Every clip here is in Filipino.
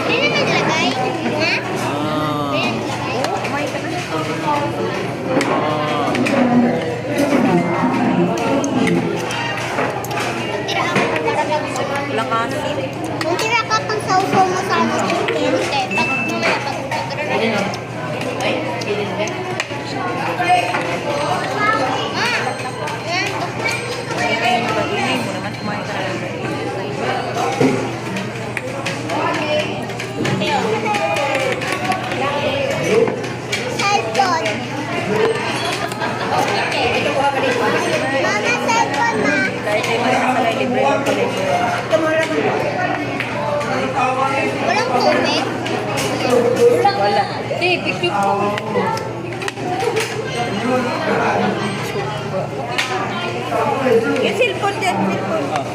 Hindi na naglagay? Ha? Ah. Kumain ka na. Tira ako talaga. Lakasin. Kung tira ka pang sausaw mo sa ano, chicken, pag mamaya pag Ayun, pag-inay mo naman, kumain ka na lang. cellphone. Mama, cellphone ma. Dahil kayo may nakalay, libre yung libre. Walang tubig. Wala. Di, picture ko. Yung cellphone dyan, cellphone.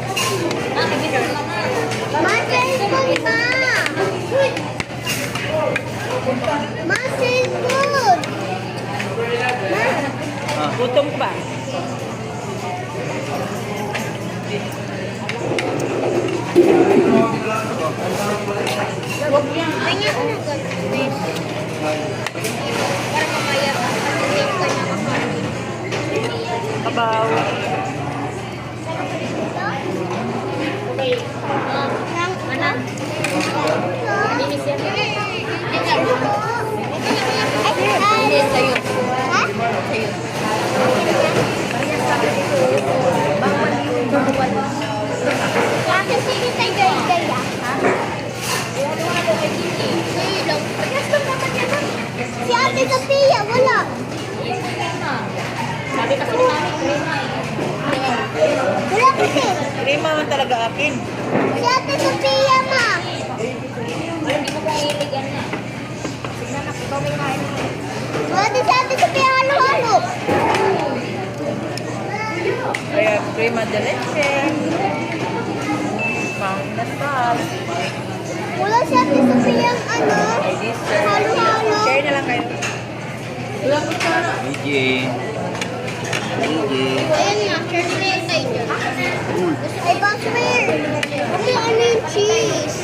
Ma, cellphone ma. Ma, cellphone. Gutom pa. Kanya ko na ganun. Para mamaya pag-save ka na kakain. Kabaw. Ano? Linis yan. Ay, sa'yo. Ha? Sa'yo. Bakit sige tayo gaya-gaya? Ha? Sa'yo lang. Si Ate Sophia, wala. Sabi kasi ni Mami, wala kasi. Krema man talaga akin. Si Ate Sophia, ma. Hindi mo kong iligan na. Tignan na, ikaw may kain. Pwede si Ate Sophia, halo-halo. Kaya crema de leche. Mountain na salt. Wala si Ate Sophia ang ano, Ay, dessert. halo-halo. Share na lang kayo. DJ. DJ. Ayan nga, share na yun tayo dyan. Ay, Basmer. Kasi ano yung cheese?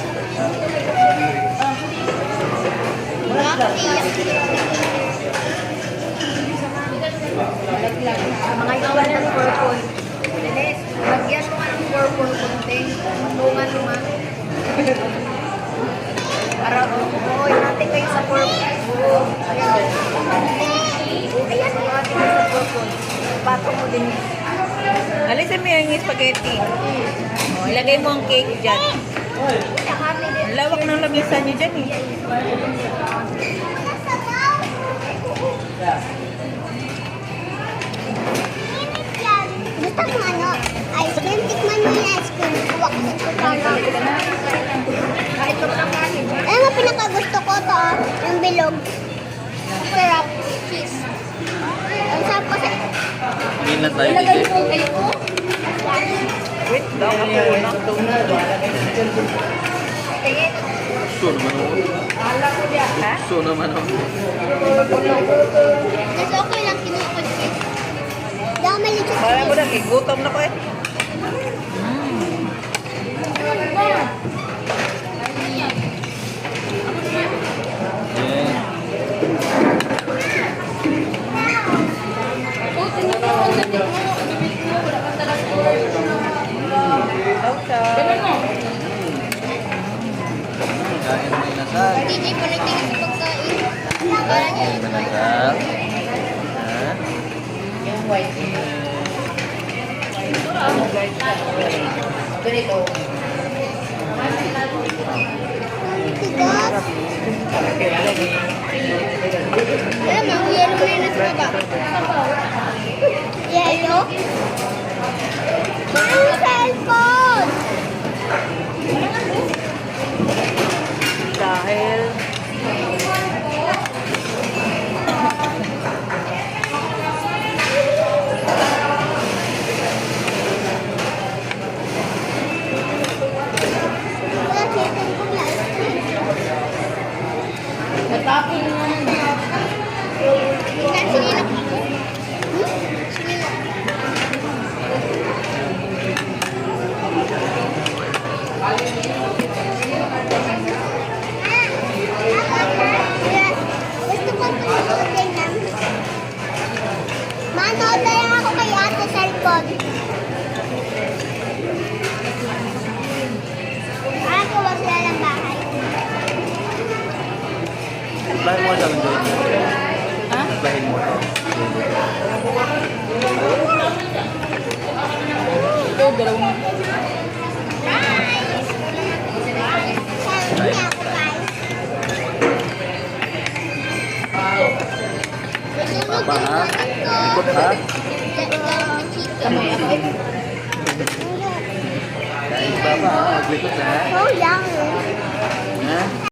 Mga iwan ng purple. Dennis, lagyan mo nga ng purple kunting. Tungan mo nga. Para buuin natin kayo sa purple. Ayan. Ayan, buuin natin kayo sa purple. Bato mo din. Alisin mo yung spaghetti. Oh, ilagay mo ang cake dyan. Ang lawak ng lamisa niyo dyan eh. Gusto mo ano? Ice cream? Tikman mo yung ice cream. Kuha ko sa tutana. Kahit ito lang kanin. Alam mo, pinakagusto ko to, yung bilog. Sarap. Cheese. Ang sarap kasi. Hindi na tayo Ilagay DJ. mo kayo ko. Wait, daw ako na. Tingin. Gusto naman ako. Ha? Gusto naman ako. Kasi okay lang, kinukod ko. Hindi ako may lechon Parang ko cheese. na, gutom na ko eh. Yeah. Daw siya. Kain mo inasal. DJ, panitingin sa pagkain. Para niya. Kain mo inasal. Ha? Yung white. Ganito. Tigas. Alam mo, yellow na yun sa baba. Yellow? Ang cellphone! Dahil Wala, chicken ko lang. Matapin nga. Kasi nila doon. Parang gawa sila ng bahay. Bahin mo sa doon. Ha? Bahin mo to. Ito, dalawang. Sabi niya ako guys. Papa ha? Ikot ha? Kamay ako. Kain papa ha? Maglikot ha? Oh, yummy. Ha?